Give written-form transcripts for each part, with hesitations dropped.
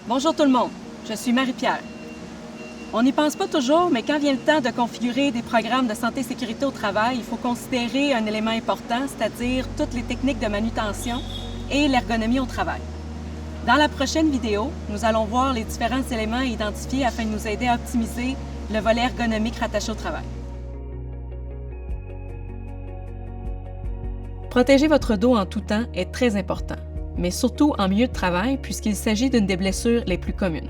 Bonjour tout le monde, je suis Marie-Pierre. On n'y pense pas toujours, mais quand vient le temps de configurer des programmes de santé et sécurité au travail, il faut considérer un élément important, c'est-à-dire toutes les techniques de manutention et l'ergonomie au travail. Dans la prochaine vidéo, nous allons voir les différents éléments identifiés afin de nous aider à optimiser le volet ergonomique rattaché au travail. Protéger votre dos en tout temps est très important, mais surtout en milieu de travail puisqu'il s'agit d'une des blessures les plus communes.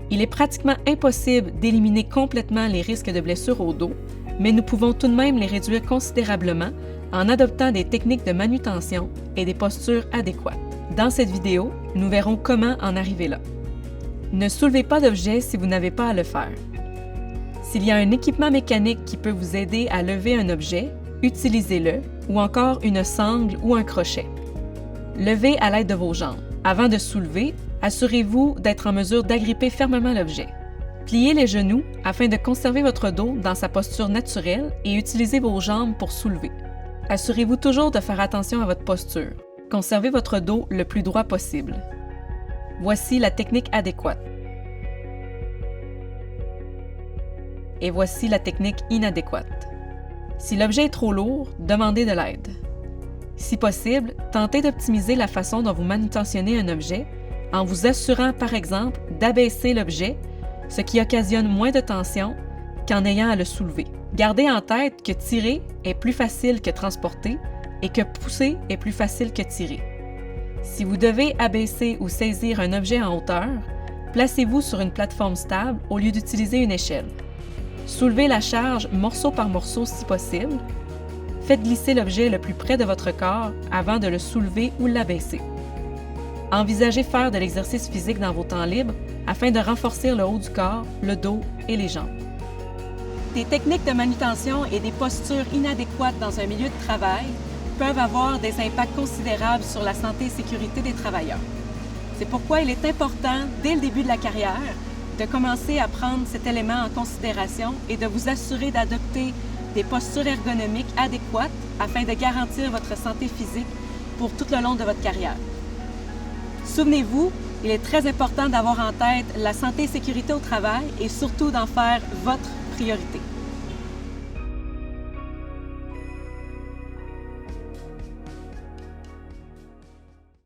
Il est pratiquement impossible d'éliminer complètement les risques de blessures au dos, mais nous pouvons tout de même les réduire considérablement en adoptant des techniques de manutention et des postures adéquates. Dans cette vidéo, nous verrons comment en arriver là. Ne soulevez pas d'objet si vous n'avez pas à le faire. S'il y a un équipement mécanique qui peut vous aider à lever un objet, utilisez-le, ou encore une sangle ou un crochet. Levez à l'aide de vos jambes. Avant de soulever, assurez-vous d'être en mesure d'agripper fermement l'objet. Pliez les genoux afin de conserver votre dos dans sa posture naturelle et utilisez vos jambes pour soulever. Assurez-vous toujours de faire attention à votre posture. Conservez votre dos le plus droit possible. Voici la technique adéquate. Et voici la technique inadéquate. Si l'objet est trop lourd, demandez de l'aide. Si possible, tentez d'optimiser la façon dont vous manutentionnez un objet en vous assurant, par exemple, d'abaisser l'objet, ce qui occasionne moins de tension qu'en ayant à le soulever. Gardez en tête que tirer est plus facile que transporter et que pousser est plus facile que tirer. Si vous devez abaisser ou saisir un objet en hauteur, placez-vous sur une plateforme stable au lieu d'utiliser une échelle. Soulevez la charge morceau par morceau si possible. Faites glisser l'objet le plus près de votre corps avant de le soulever ou l'abaisser. Envisagez faire de l'exercice physique dans vos temps libres afin de renforcer le haut du corps, le dos et les jambes. Des techniques de manutention et des postures inadéquates dans un milieu de travail peuvent avoir des impacts considérables sur la santé et sécurité des travailleurs. C'est pourquoi il est important, dès le début de la carrière, de commencer à prendre cet élément en considération et de vous assurer d'adopter des postures ergonomiques adéquates afin de garantir votre santé physique pour tout le long de votre carrière. Souvenez-vous, il est très important d'avoir en tête la santé et sécurité au travail et surtout d'en faire votre priorité.